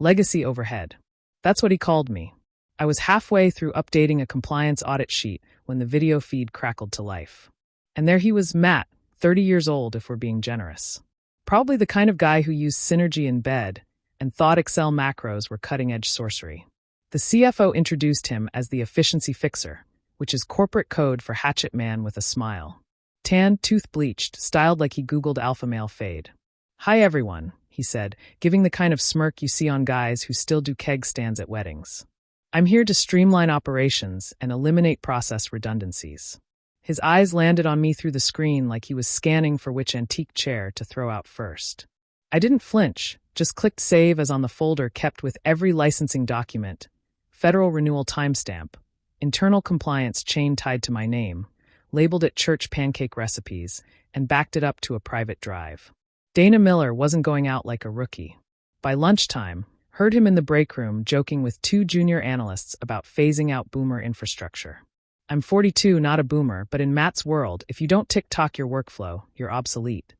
Legacy overhead. That's what he called me. I was halfway through updating a compliance audit sheet when the video feed crackled to life. And there he was, Matt, 30 years old if we're being generous. Probably the kind of guy who used Synergy in bed and thought Excel macros were cutting-edge sorcery. The CFO introduced him as the efficiency fixer, which is corporate code for hatchet man with a smile. Tan, tooth-bleached, styled like he Googled alpha male fade. "Hi everyone," he said, giving the kind of smirk you see on guys who still do keg stands at weddings. "I'm here to streamline operations and eliminate process redundancies." His eyes landed on me through the screen like he was scanning for which antique chair to throw out first. I didn't flinch, just clicked save as on the folder kept with every licensing document, federal renewal timestamp, internal compliance chain tied to my name, labeled it church pancake recipes, and backed it up to a private drive. Dana Miller wasn't going out like a rookie. By lunchtime, heard him in the break room joking with 2 junior analysts about phasing out boomer infrastructure. I'm 42, not a boomer, but in Matt's world, if you don't TikTok your workflow, you're obsolete.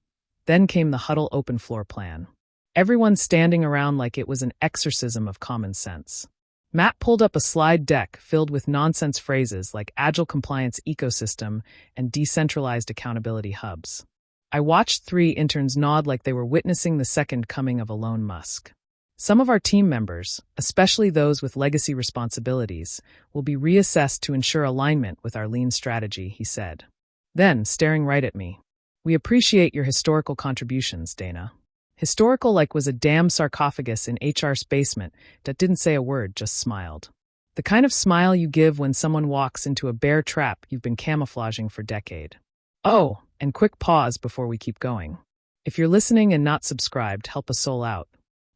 Then came the huddle open floor plan. Everyone standing around like it was an exorcism of common sense. Matt pulled up a slide deck filled with nonsense phrases like agile compliance ecosystem and decentralized accountability hubs. I watched 3 interns nod like they were witnessing the second coming of Elon Musk. Some of our team members, especially those with legacy responsibilities, will be reassessed to ensure alignment with our lean strategy, he said. Then, staring right at me, "We appreciate your historical contributions, Dana." Historical like was a damn sarcophagus in HR's basement that didn't say a word, just smiled. The kind of smile you give when someone walks into a bear trap you've been camouflaging for a decade. Oh, and quick pause before we keep going. If you're listening and not subscribed, help a soul out.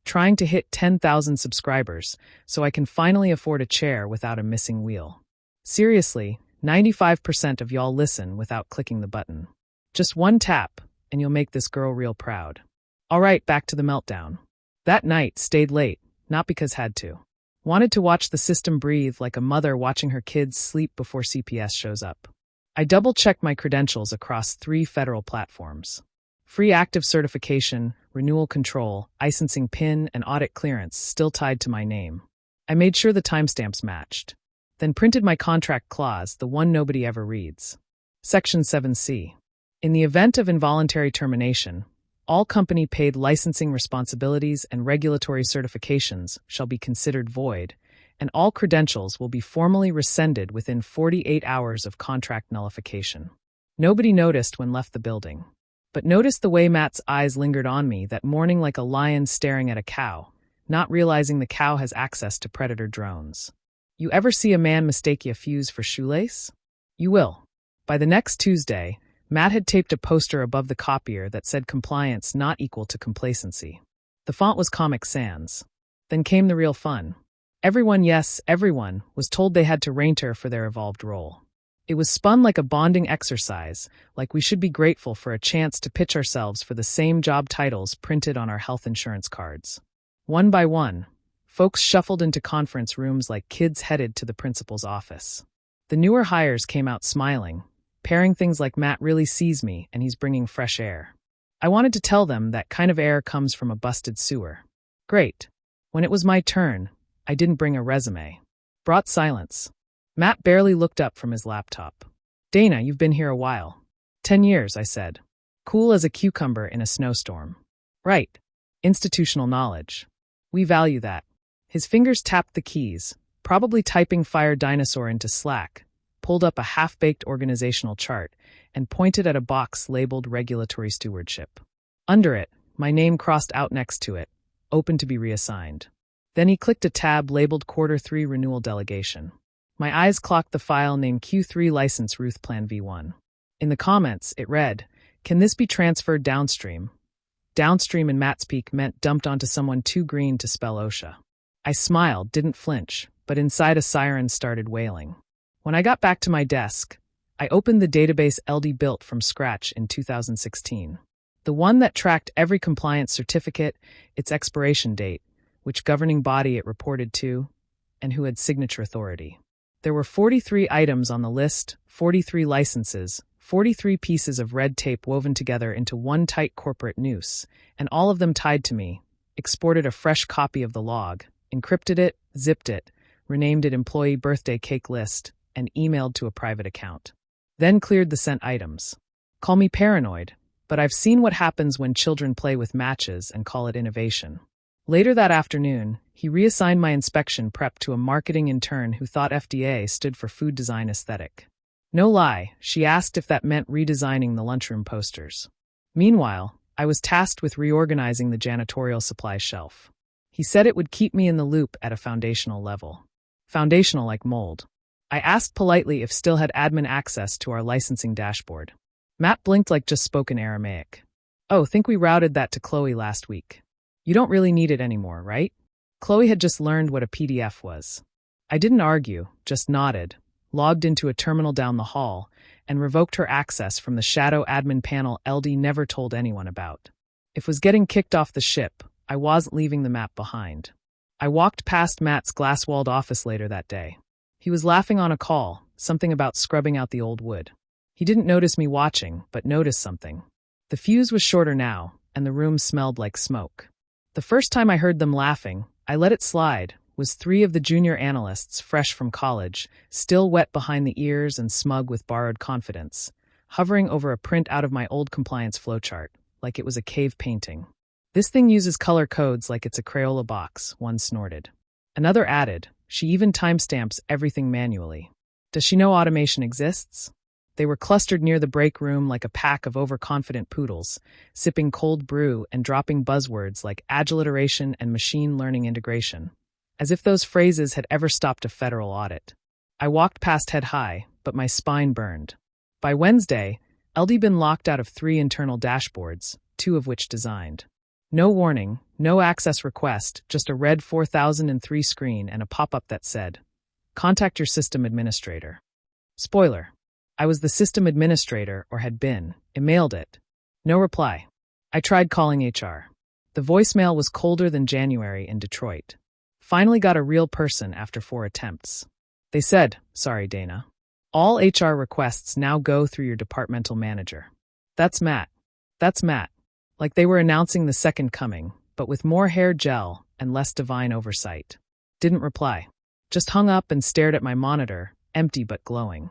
Trying to hit 10,000 subscribers so I can finally afford a chair without a missing wheel. Seriously, 95% of y'all listen without clicking the button. Just one tap, and you'll make this girl real proud. All right, back to the meltdown. That night, stayed late, not because had to. Wanted to watch the system breathe like a mother watching her kids sleep before CPS shows up. I double-checked my credentials across 3 federal platforms. Free active certification, renewal control, licensing PIN, and audit clearance still tied to my name. I made sure the timestamps matched. Then printed my contract clause, the one nobody ever reads. Section 7C. In the event of involuntary termination, all company-paid licensing responsibilities and regulatory certifications shall be considered void, and all credentials will be formally rescinded within 48 hours of contract nullification. Nobody noticed when left the building. But noticed the way Matt's eyes lingered on me that morning like a lion staring at a cow, not realizing the cow has access to predator drones. You ever see a man mistake a fuse for shoelace? You will. By the next Tuesday, Matt had taped a poster above the copier that said compliance not equal to complacency. The font was Comic Sans. Then came the real fun. Everyone, yes, everyone, was told they had to renter for their evolved role. It was spun like a bonding exercise, like we should be grateful for a chance to pitch ourselves for the same job titles printed on our health insurance cards. One by one, folks shuffled into conference rooms like kids headed to the principal's office. The newer hires came out smiling, pairing things like Matt really sees me and he's bringing fresh air. I wanted to tell them that kind of air comes from a busted sewer. Great. When it was my turn, I didn't bring a resume. Brought silence. Matt barely looked up from his laptop. "Dana, you've been here a while." 10 years, I said. Cool as a cucumber in a snowstorm. "Right. Institutional knowledge. We value that." His fingers tapped the keys, probably typing Fire Dinosaur into Slack, pulled up a half-baked organizational chart, and pointed at a box labeled Regulatory Stewardship. Under it, my name crossed out next to it, open to be reassigned. Then he clicked a tab labeled Quarter 3 Renewal Delegation. My eyes clocked the file named Q3 License Ruth Plan V1. In the comments, it read, "Can this be transferred downstream?" Downstream in Matt's peak meant dumped onto someone too green to spell OSHA. I smiled, didn't flinch, but inside a siren started wailing. When I got back to my desk, I opened the database LD built from scratch in 2016. The one that tracked every compliance certificate, its expiration date, which governing body it reported to, and who had signature authority. There were 43 items on the list, 43 licenses, 43 pieces of red tape woven together into one tight corporate noose, and all of them tied to me, exported a fresh copy of the log, encrypted it, zipped it, renamed it Employee Birthday Cake List, and emailed to a private account. Then cleared the sent items. Call me paranoid, but I've seen what happens when children play with matches and call it innovation. Later that afternoon, he reassigned my inspection prep to a marketing intern who thought FDA stood for Food Design Aesthetic. No lie, she asked if that meant redesigning the lunchroom posters. Meanwhile, I was tasked with reorganizing the janitorial supply shelf. He said it would keep me in the loop at a foundational level. Foundational like mold. I asked politely if still had admin access to our licensing dashboard. Matt blinked like just spoken Aramaic. Oh, think we routed that to Chloe last week. You don't really need it anymore, right? Chloe had just learned what a PDF was. I didn't argue, just nodded, logged into a terminal down the hall, and revoked her access from the shadow admin panel LD never told anyone about. If was getting kicked off the ship, I wasn't leaving the map behind. I walked past Matt's glass-walled office later that day. He was laughing on a call, something about scrubbing out the old wood. He didn't notice me watching, but noticed something. The fuse was shorter now, and the room smelled like smoke. The first time I heard them laughing, I let it slide, was 3 of the junior analysts fresh from college, still wet behind the ears and smug with borrowed confidence, hovering over a print out of my old compliance flowchart, like it was a cave painting. This thing uses color codes like it's a Crayola box, one snorted. Another added, she even timestamps everything manually. Does she know automation exists? They were clustered near the break room like a pack of overconfident poodles, sipping cold brew and dropping buzzwords like agile iteration and machine learning integration, as if those phrases had ever stopped a federal audit. I walked past head high, but my spine burned. By Wednesday, LD been locked out of 3 internal dashboards, 2 of which designed. No warning, no access request, just a red 4003 screen and a pop-up that said, "Contact your system administrator." Spoiler. I was the system administrator, or had been, emailed it. No reply. I tried calling HR. The voicemail was colder than January in Detroit. Finally got a real person after 4 attempts. They said, "Sorry, Dana. All HR requests now go through your departmental manager." That's Matt. That's Matt. Like they were announcing the second coming, but with more hair gel and less divine oversight. Didn't reply. Just hung up and stared at my monitor, empty but glowing.